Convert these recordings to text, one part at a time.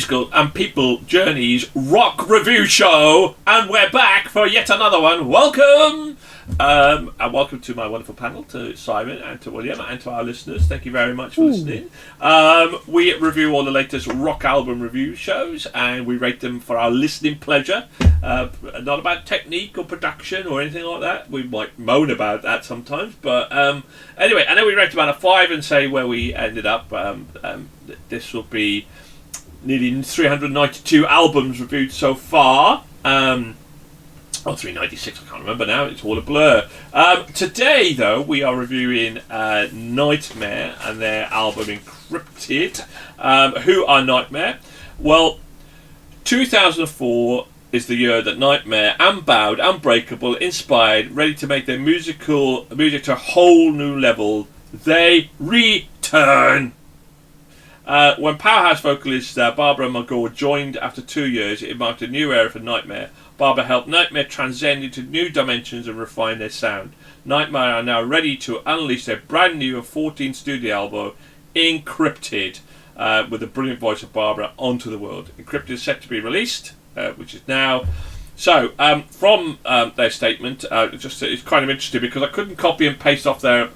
Musical and People Journeys rock review show, and we're back for yet another one. Welcome! And welcome to my wonderful panel, to Simon and to William and to our listeners. Thank you very much for listening. We review all the latest rock album review shows, and we rate them for our listening pleasure. Not about technique or production or anything like that. We might moan about that sometimes, but anyway, and then we rate them out of 5 and say where we ended up. This will be nearly 392 albums reviewed so far. Or 396, I can't remember now, it's all a blur. Today, though, we are reviewing Nightmare and their album Encrypted. Who are Nightmare? Well, 2004 is the year that Nightmare, unbowed, unbreakable, inspired, ready to make their music to a whole new level. They return! When powerhouse vocalist Barbara Mogore joined after 2 years, it marked a new era for Nightmare. Barbara helped Nightmare transcend into new dimensions and refine their sound. Nightmare are now ready to unleash their brand new 14th studio album, Encrypted, with the brilliant voice of Barbara, onto the world. Encrypted is set to be released, which is now. So, from their statement, it's kind of interesting because I couldn't copy and paste off their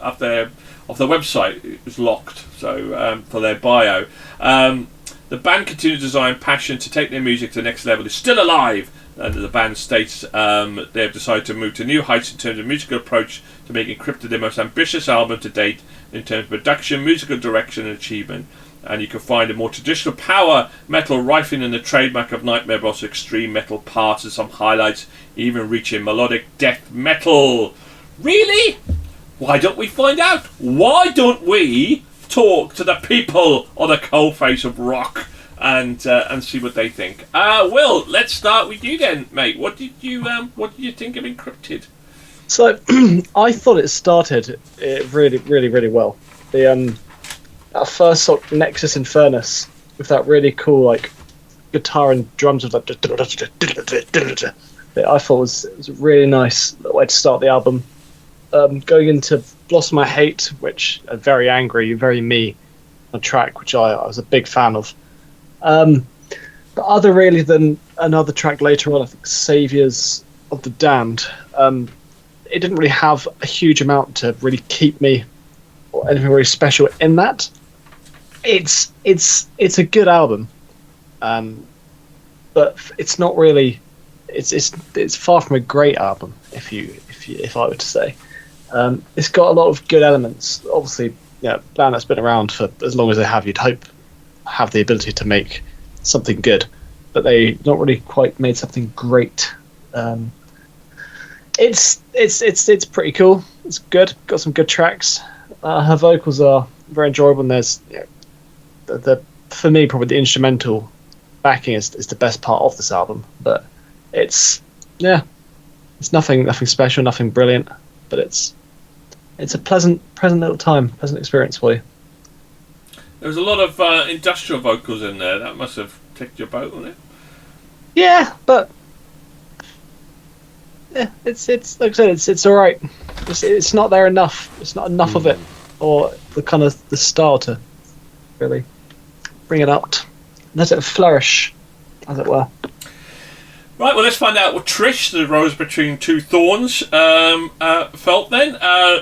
website. It was locked. So, for their bio, the band continues to design passion to take their music to the next level. Is still alive. And the band states they have decided to move to new heights in terms of musical approach to make Encrypted their most ambitious album to date in terms of production, musical direction and achievement. And you can find a more traditional power metal riffing in the trademark of Nightmare, but also extreme metal parts and some highlights, even reaching melodic death metal. Really? Why don't we find out? Why don't we talk to the people on the coalface of rock? And see what they think. Will, let's start with you then, mate. What did you think of Encrypted? So, I thought it started really, really, really well. The that first sort of Nexus Infernus with that really cool like guitar and drums with that, I thought was a really nice way to start the album. Going into Blossom I Hate, which are very angry, very me, a track which I was a big fan of. But other really than another track later on, I think Saviours of the Damned, it didn't really have a huge amount to really keep me or anything really special in that. It's a good album, but it's not really. It's far from a great album. If I were to say, it's got a lot of good elements. Obviously, a band that's been around for as long as they have, you'd hope have the ability to make something good, but they not really quite made something great. It's pretty cool. It's good. Got some good tracks. Her vocals are very enjoyable. And there's for me probably the instrumental backing is the best part of this album. But it's nothing special, nothing brilliant. But it's a pleasant little time, pleasant experience for you. There was a lot of industrial vocals in there. That must have ticked your boat, wasn't it? Yeah, but it's like I said, it's all right. It's not there enough. It's not enough of it, or the kind of the style to really bring it out. Let it flourish, as it were. Right, well, let's find out what Trish, the rose between two thorns, felt then.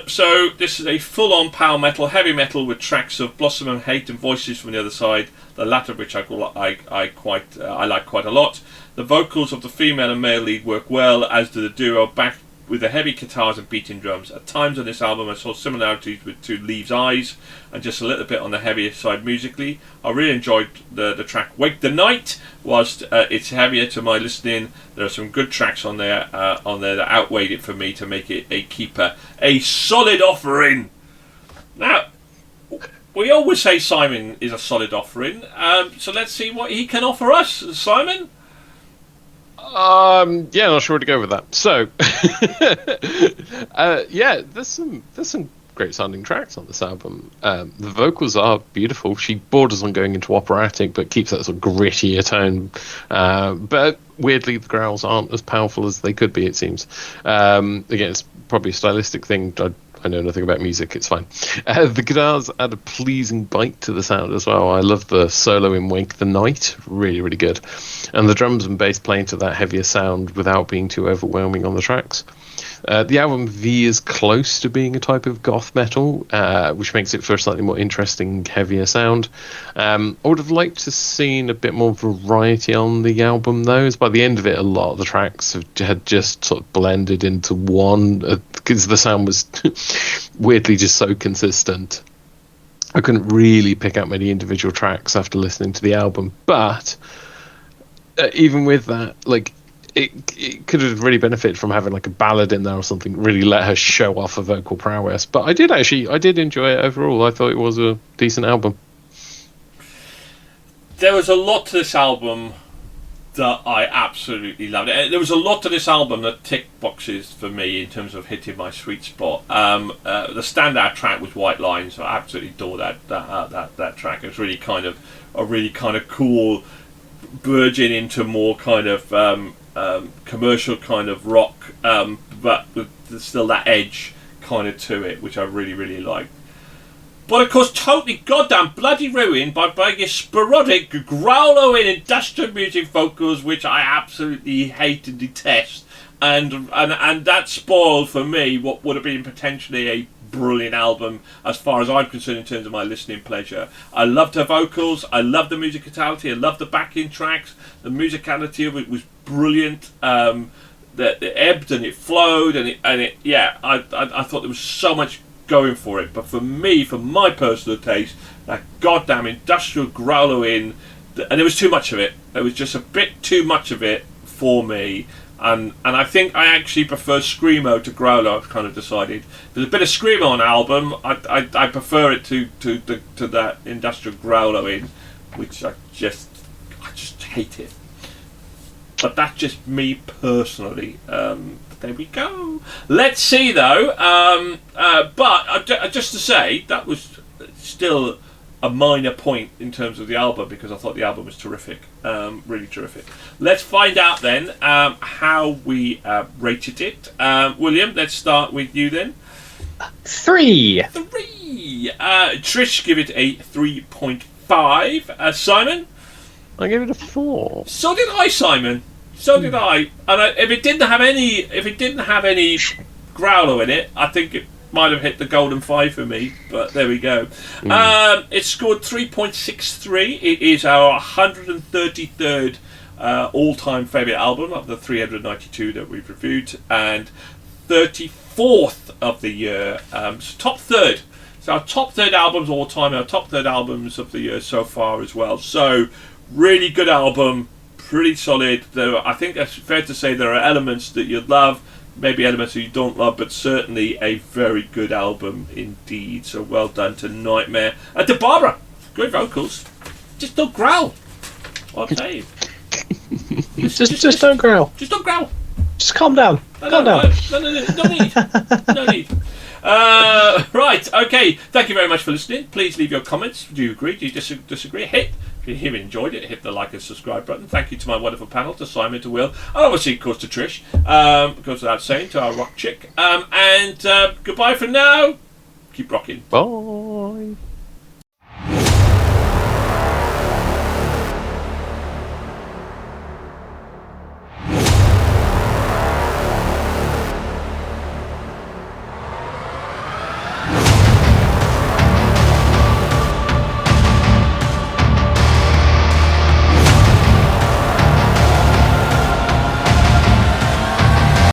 So this is a full-on power metal, heavy metal with tracks of Blossom and Hate and voices from the other side, the latter of which I like quite a lot. The vocals of the female and male lead work well, as do the duo, backed with the heavy guitars and beating drums. At times on this album I saw similarities with To Leave's Eyes, and just a little bit on the heavier side musically. I really enjoyed the track Wake the Night. Whilst it's heavier to my listening, there are some good tracks on there that outweighed it for me to make it a keeper. A solid offering. Now, we always say Simon is a solid offering, so let's see what he can offer us. Simon? Not sure where to go with that. So, there's some great sounding tracks on this album. The vocals are beautiful. She borders on going into operatic, but keeps that sort of grittier tone. But weirdly, the growls aren't as powerful as they could be, it seems. Again, it's probably a stylistic thing. I I know nothing about music, it's fine. The guitars add a pleasing bite to the sound as well. I love the solo in Wake the Night, really, really good. And the drums and bass play into that heavier sound without being too overwhelming on the tracks. The album veers close to being a type of goth metal, which makes it for a slightly more interesting, heavier sound. I would have liked to seen a bit more variety on the album, though, as by the end of it, a lot of the tracks had just sort of blended into one, because the sound was weirdly just so consistent. I couldn't really pick out many individual tracks after listening to the album, but even with that, like, it could have really benefited from having like a ballad in there or something, really let her show off her vocal prowess. But I did enjoy it overall. I thought it was a decent album. There was a lot to this album that I absolutely loved. There was a lot to this album that ticked boxes for me in terms of hitting my sweet spot. The standout track was White Lines. I absolutely adore that track. It was really kind of cool, verging into more kind of commercial kind of rock, but with still that edge kind of to it, which I really, really liked. But of course, totally goddamn bloody ruined by your sporadic, growling industrial music vocals, which I absolutely hate and detest, and that spoiled for me what would have been potentially a brilliant album as far as I'm concerned in terms of my listening pleasure. I loved her vocals, I loved the musicality, I loved the backing tracks, the musicality of it was brilliant. It ebbed and it flowed and it I thought there was so much going for it, but for me, for my personal taste, that goddamn industrial growling, and there was too much of it. There was just a bit too much of it for me. And I think I actually prefer Screamo to Growler. I've kind of decided. There's a bit of Screamo on the album. I prefer it to that industrial Growler in, which I just hate it. But that's just me personally. There we go. Let's see though. But just to say, that was still a minor point in terms of the album, because I thought the album was terrific, really terrific. Let's find out then how we rated it. William, let's start with you then. 3. Trish, give it a 3.5. Simon? I gave it a 4. So did I, Simon. So did I. And if it didn't have any growler in it, I think it might have hit the golden 5 for me, but there we go. It scored 3.63. It is our 133rd all-time favourite album of the 392 that we've reviewed, and 34th of the year. So top third. So our top third albums all time, our top third albums of the year so far as well. So really good album, pretty solid. I think it's fair to say there are elements that you'd love, maybe elements that you don't love, but certainly a very good album indeed. So well done to Nightmare and to Barbara. Great vocals. Just don't growl. I'll tell you. Just don't growl. Just don't growl. Just calm down. No need. No need. Right, okay. Thank you very much for listening. Please leave your comments. Do you agree? Do you disagree? If you enjoyed it, hit the like and subscribe button. Thank you to my wonderful panel, to Simon, to Will, and obviously, of course, to Trish. Goes without saying, to our rock chick. And goodbye for now. Keep rocking. Bye.